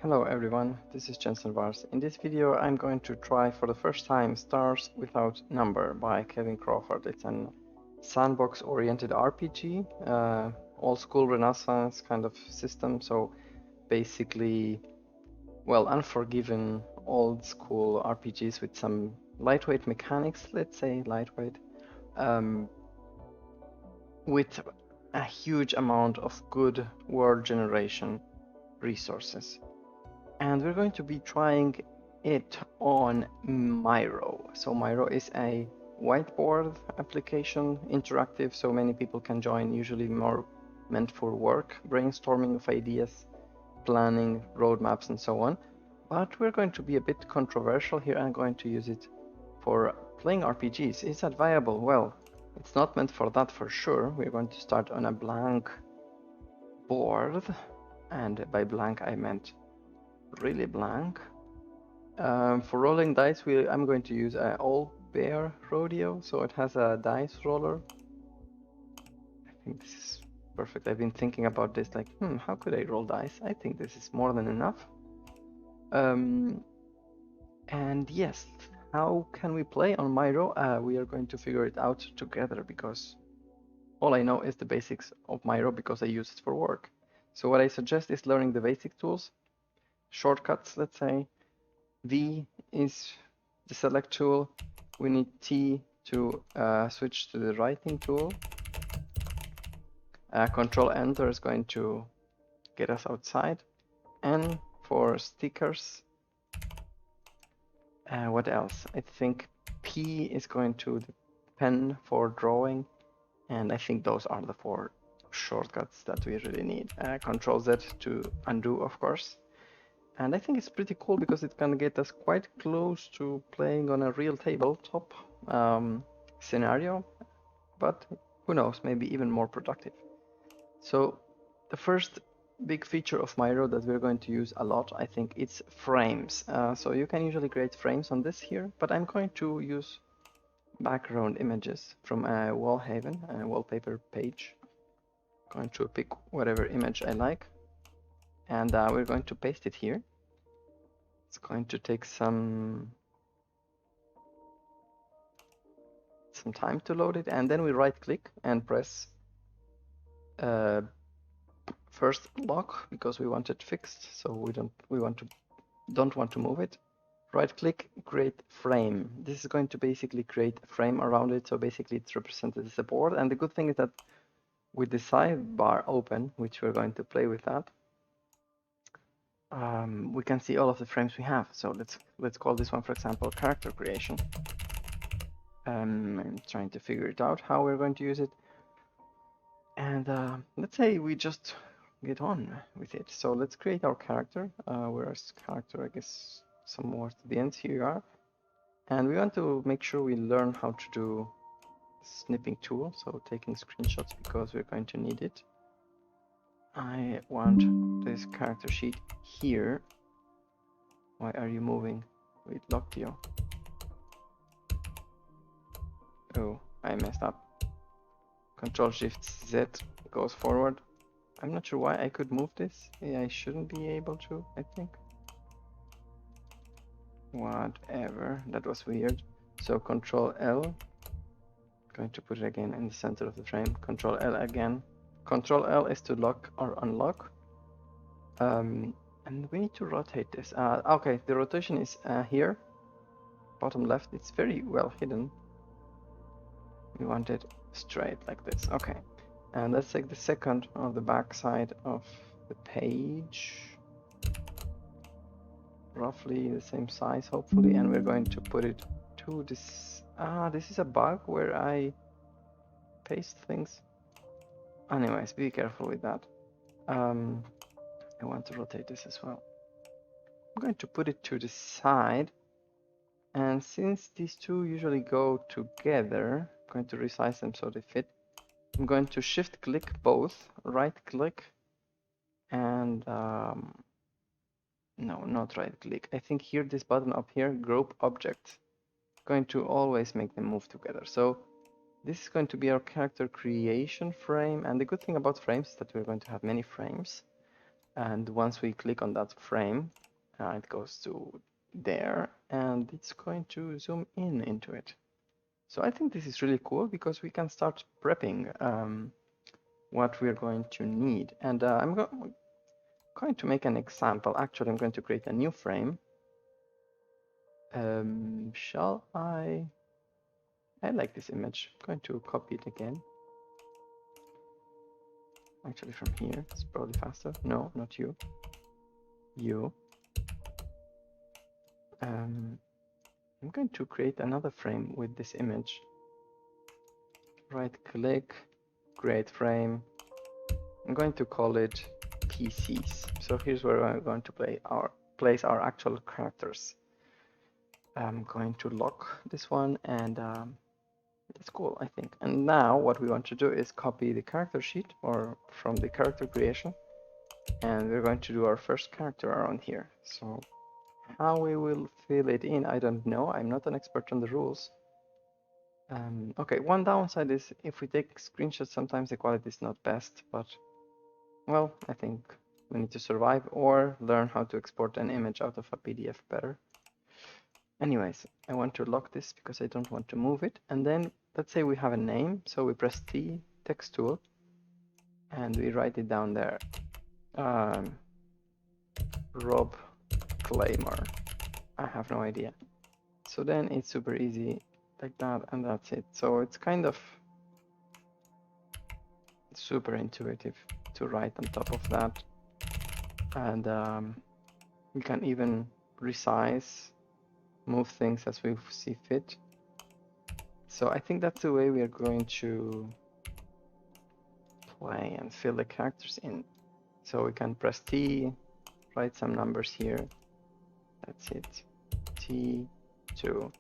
Hello everyone, this is Jensen Vars. In this video I'm going to try for the first time Stars Without Number by Kevin Crawford. It's an sandbox oriented RPG, old school Renaissance kind of system, so basically, well, unforgiven old school RPGs with some lightweight mechanics, let's say lightweight, um, with a huge amount of good world generation resources. And we're going to be trying it on Miro. So Miro is a whiteboard application, interactive, so many people can join, usually more meant for work, brainstorming of ideas, planning, roadmaps, and so on. But we're going to be a bit controversial here. I'm going to use it for playing RPGs. Is that viable? Well, it's not meant for that for sure. We're going to start on a blank board, and by blank I meant really blank. For rolling dice, I'm going to use an All Bear Rodeo, so it has a dice roller. I think this is perfect. I've been thinking about this, like, how could I roll dice? I think this is more than enough. And yes, how can we play on Miro? We are going to figure it out together because all I know is the basics of Miro because I use it for work. So what I suggest is learning the basic tools, shortcuts, let's say. V is the select tool. We need T to switch to the writing tool. Control Enter is going to get us outside. N for stickers. What else? I think P is going to the pen for drawing. And I think those are the four shortcuts that we really need. Control Z to undo, of course. And I think it's pretty cool because it can get us quite close to playing on a real tabletop scenario, but who knows, maybe even more productive. So the first big feature of Miro that we're going to use a lot, I think, it's frames. So you can usually create frames on this here, but I'm going to use background images from a Wallhaven, a wallpaper page. Going to pick whatever image I like, and we're going to paste it here. It's going to take some time to load it, and then we right click and press first lock because we want it fixed, so we don't want to move it. Right click, create frame. This is going to basically create a frame around it, so basically it's represented as a board. And the good thing is that with the sidebar open, which we're going to play with that, we can see all of the frames we have. So let's call this one, for example, character creation. I'm trying to figure it out how we're going to use it. And let's say we just get on with it. So let's create our character. Where's character? I guess somewhere to the end. Here you are. And we want to make sure we learn how to do snipping tool. So taking screenshots because we're going to need it. I want this character sheet here. Why are you moving? Wait, locked you. Oh, I messed up. Control Shift Z goes forward. I'm not sure why I could move this. Yeah, I shouldn't be able to, I think. Whatever, that was weird. So Control L. Going to put it again in the center of the frame. Control L again. Control L is to lock or unlock. And we need to rotate this. Okay, the rotation is here. Bottom left, it's very well hidden. We want it straight like this. Okay. And let's take the second of the back side of the page. Roughly the same size, hopefully, and we're going to put it to this. This is a bug where I paste things. Anyways, be careful with that. I want to rotate this as well. I'm going to put it to the side. And since these two usually go together, I'm going to resize them so they fit. I'm going to shift click both, right click, and no, not right click. I think here, this button up here, group objects, going to always make them move together. So this is going to be our character creation frame. And the good thing about frames is that we're going to have many frames. And once we click on that frame, it goes to there, and it's going to zoom in into it. So I think this is really cool because we can start prepping what we're going to need. And I'm going to make an example. Actually, I'm going to create a new frame. Shall I like this image. I'm going to copy it again. Actually, from here, it's probably faster. No, not you. You. I'm going to create another frame with this image. Right click, create frame. I'm going to call it PCs. So here's where I'm going to place our actual characters. I'm going to lock this one, and it's cool, I think. And now what we want to do is copy the character sheet or from the character creation, and we're going to do our first character around here. So how we will fill it in, I don't know. I'm not an expert on the rules. Okay, one downside is if we take screenshots, sometimes the quality is not best, but well, I think we need to survive or learn how to export an image out of a PDF better. Anyways, I want to lock this because I don't want to move it. And then let's say we have a name. So we press T, text tool, and we write it down there. Rob Claymore. I have no idea. So then it's super easy like that, and that's it. So it's kind of super intuitive to write on top of that. And you can even resize, move things as we see fit. So I think that's the way we are going to play and fill the characters in. So we can press T, write some numbers here. That's it. T2,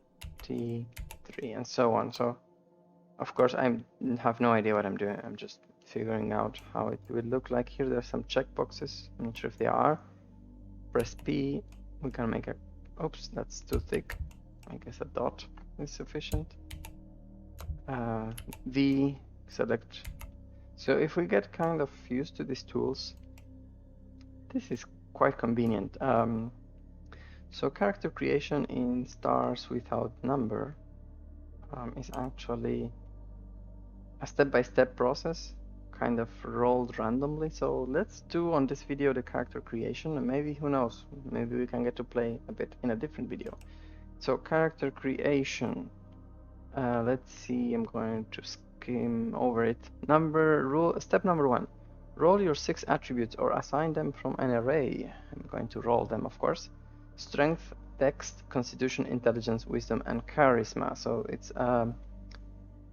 T3, and so on. So of course I have no idea what I'm doing. I'm just figuring out how it would look like. Here there's some checkboxes. I'm not sure if they are. Press P. We can make a, oops, that's too thick. I guess a dot is sufficient. V, select. So if we get kind of used to these tools, this is quite convenient. So character creation in stars without number is actually a step-by-step process, kind of rolled randomly. So let's do on this video the character creation, and maybe, who knows, maybe we can get to play a bit in a different video. So character creation, let's see, I'm going to skim over it. Step number 1, roll your 6 attributes or assign them from an array. I'm going to roll them, of course. Strength, Dex, Constitution, Intelligence, Wisdom, and Charisma. So it's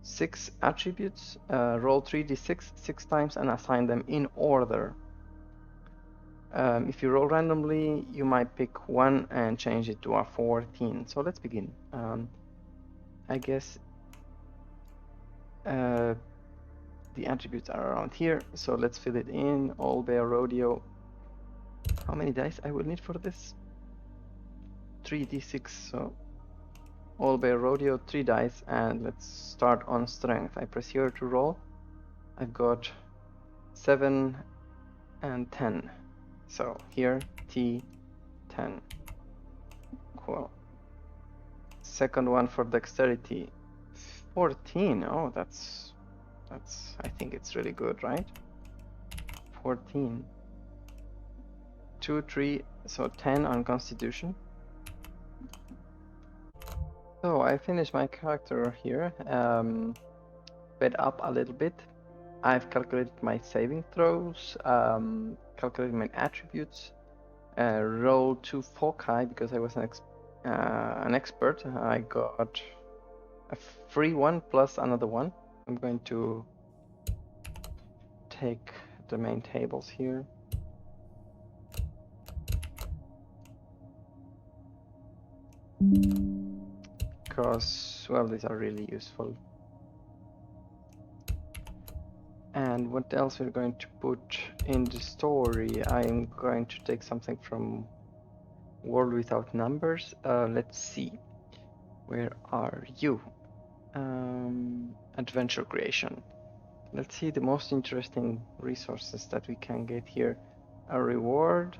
6 attributes, roll 3d6 6 times and assign them in order. If you roll randomly, you might pick one and change it to a 14. So let's begin. I guess the attributes are around here, so let's fill it in. All bear rodeo. How many dice I will need for this? 3d6, so all bear rodeo, 3 dice, and let's start on strength. I press here to roll. I've got 7 and 10. So here, T10. Cool. Second one for dexterity, 14. Oh, that's I think it's really good, right? 14. 2, 3, so 10 on constitution. So I finished my character here, sped up a little bit. I've calculated my saving throws, calculated my attributes, rolled 2 foci because I was an expert. I got a free one plus another one. I'm going to take the main tables here. Because, well, these are really useful. And what else we're going to put in the story? I'm going to take something from World Without Numbers. Let's see. Where are you? Adventure creation. Let's see the most interesting resources that we can get here. a reward.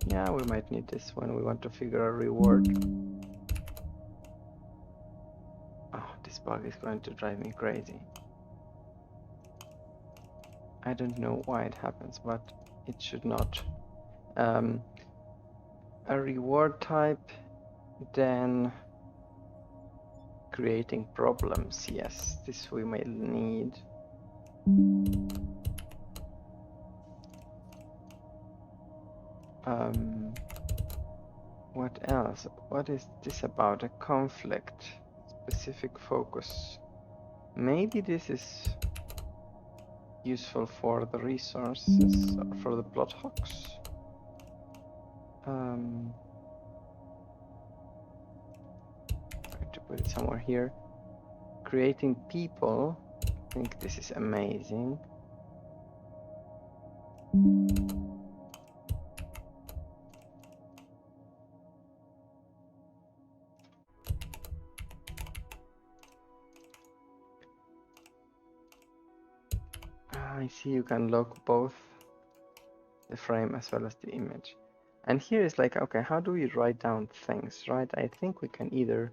Yeah, we might need this when we want to figure a reward. Oh, this bug is going to drive me crazy. I don't know why it happens, but it should not. A reward type, then creating problems. Yes, this we may need. What else? What is this about? A conflict, specific focus. Maybe this is useful for the resources or for the plot hooks. I'm going to put it somewhere here. Creating people. I think this is amazing. I see you can lock both the frame as well as the image. And here is like, okay, how do we write down things, right? I think we can either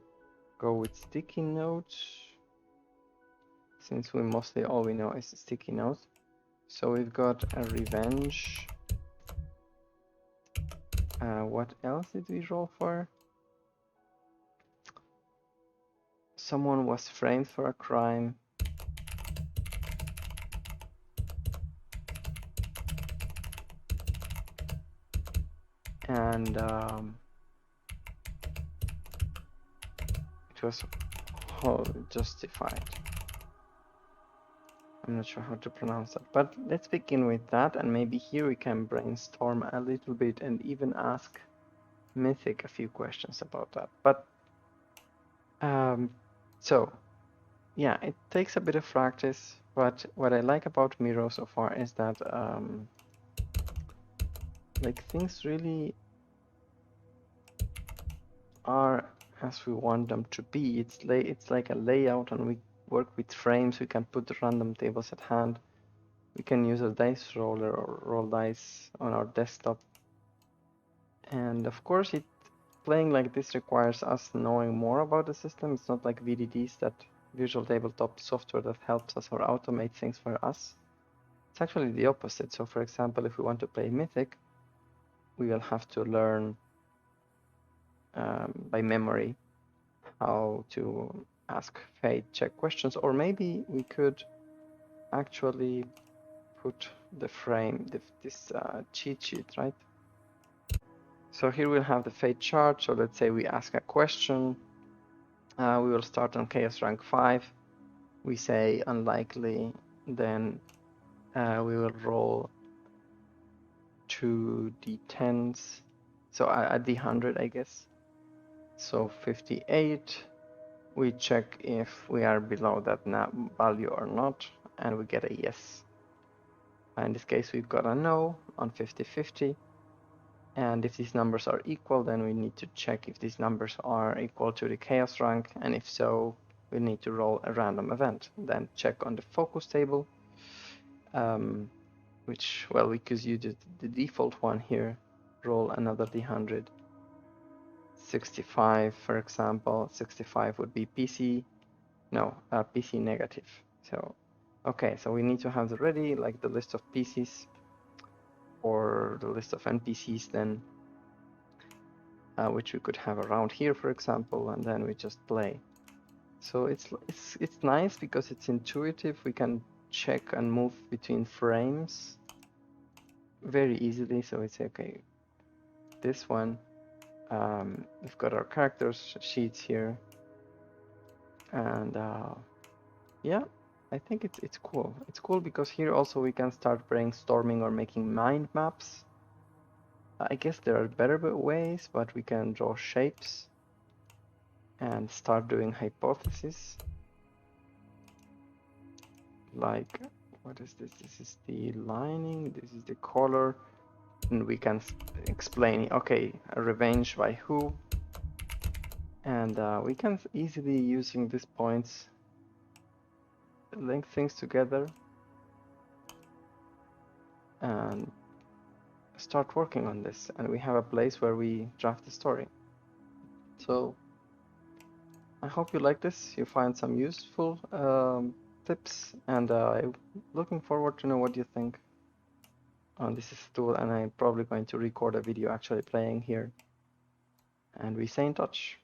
go with sticky notes, since we mostly all we know is sticky notes. So we've got a revenge. What else did we roll for? Someone was framed for a crime. And it was wholly justified. I'm not sure how to pronounce that, but let's begin with that, and maybe here we can brainstorm a little bit and even ask Mythic a few questions about that. But so yeah, it takes a bit of practice, but what I like about Miro so far is that like things really are as we want them to be. It's like a layout, and we work with frames. We can put random tables at hand. We can use a dice roller or roll dice on our desktop. And of course, playing like this requires us knowing more about the system. It's not like VDDs, that visual tabletop software that helps us or automate things for us. It's actually the opposite. So for example, if we want to play Mythic, we will have to learn by memory how to ask fate check questions, or maybe we could actually put the frame, this cheat sheet, right? So here we'll have the fate chart. So let's say we ask a question. We will start on chaos rank 5. We say unlikely, then we will roll 2 d10s. So a d100, I guess. So 58. We check if we are below that value or not, and we get a yes. In this case, we've got a no on 50-50. And if these numbers are equal, then we need to check if these numbers are equal to the chaos rank, and if so, we need to roll a random event. Then check on the focus table, which, well, because you did the default one here, roll another d100. 65, for example. 65 would be PC. No, PC negative. So, okay, so we need to have ready, like the list of PCs or the list of NPCs then, which we could have around here, for example, and then we just play. So it's nice because it's intuitive. We can check and move between frames very easily. So it's okay. This one, we've got our characters sheets here, and yeah, I think it's cool. It's cool because here also we can start brainstorming or making mind maps. I guess there are better ways, but we can draw shapes and start doing hypotheses. Like, what is this? This is the lining, this is the color, and we can explain, okay, a revenge by who? And we can easily, using these points, link things together. and start working on this, and we have a place where we draft the story. So I hope you like this, you find some useful tips, and I'm looking forward to know what you think on this tool, and I'm probably going to record a video actually playing here, and we stay in touch.